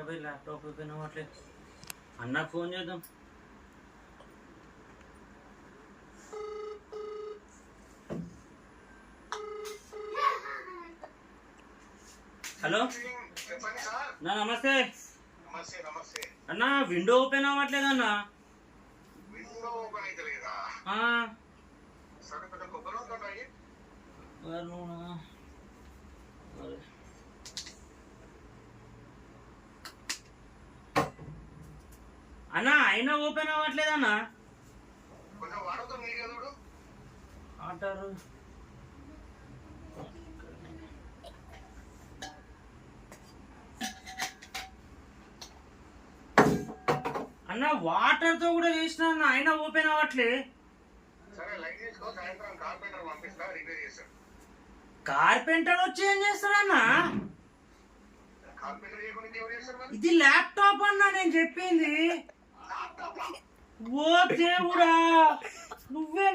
भाई laptop open అవ్వట్లేదు అన్నకు ఫోన్ చేద్దాం హలో చెప్పండి సార్. నమస్తే నమస్తే నమస్తే. అన్న విండో ఓపెన్ అవ్వట్లేదు అన్న విండో ఓపెన్ అయితే లేదా? సరే కొంచెం కొబ్బరి ఉందా? అన్న అయినా ఓపెన్ అవ్వట్లేదు అన్న కొంచెం వాడతో మీరు కదా అంటారు అన్న వాటర్ తో కూడా చేసిన అన్న అయినా ఓపెన్ అవ్వట్లే. సరే లైట్ తీసుకో, సాయంత్రం కార్పెంటర్ పంపిస్తా, రిపేర్ చేస్తాడు. కార్పెంటర్ వచ్చి ఏం చేస్తాడన్న? కార్పెంటర్ చేయకుండా ఎవరు చేస్తారు? ఇది ల్యాప్టాప్ అన్న నేను చెప్పింది. ఓ దేవుడా నువ్వేం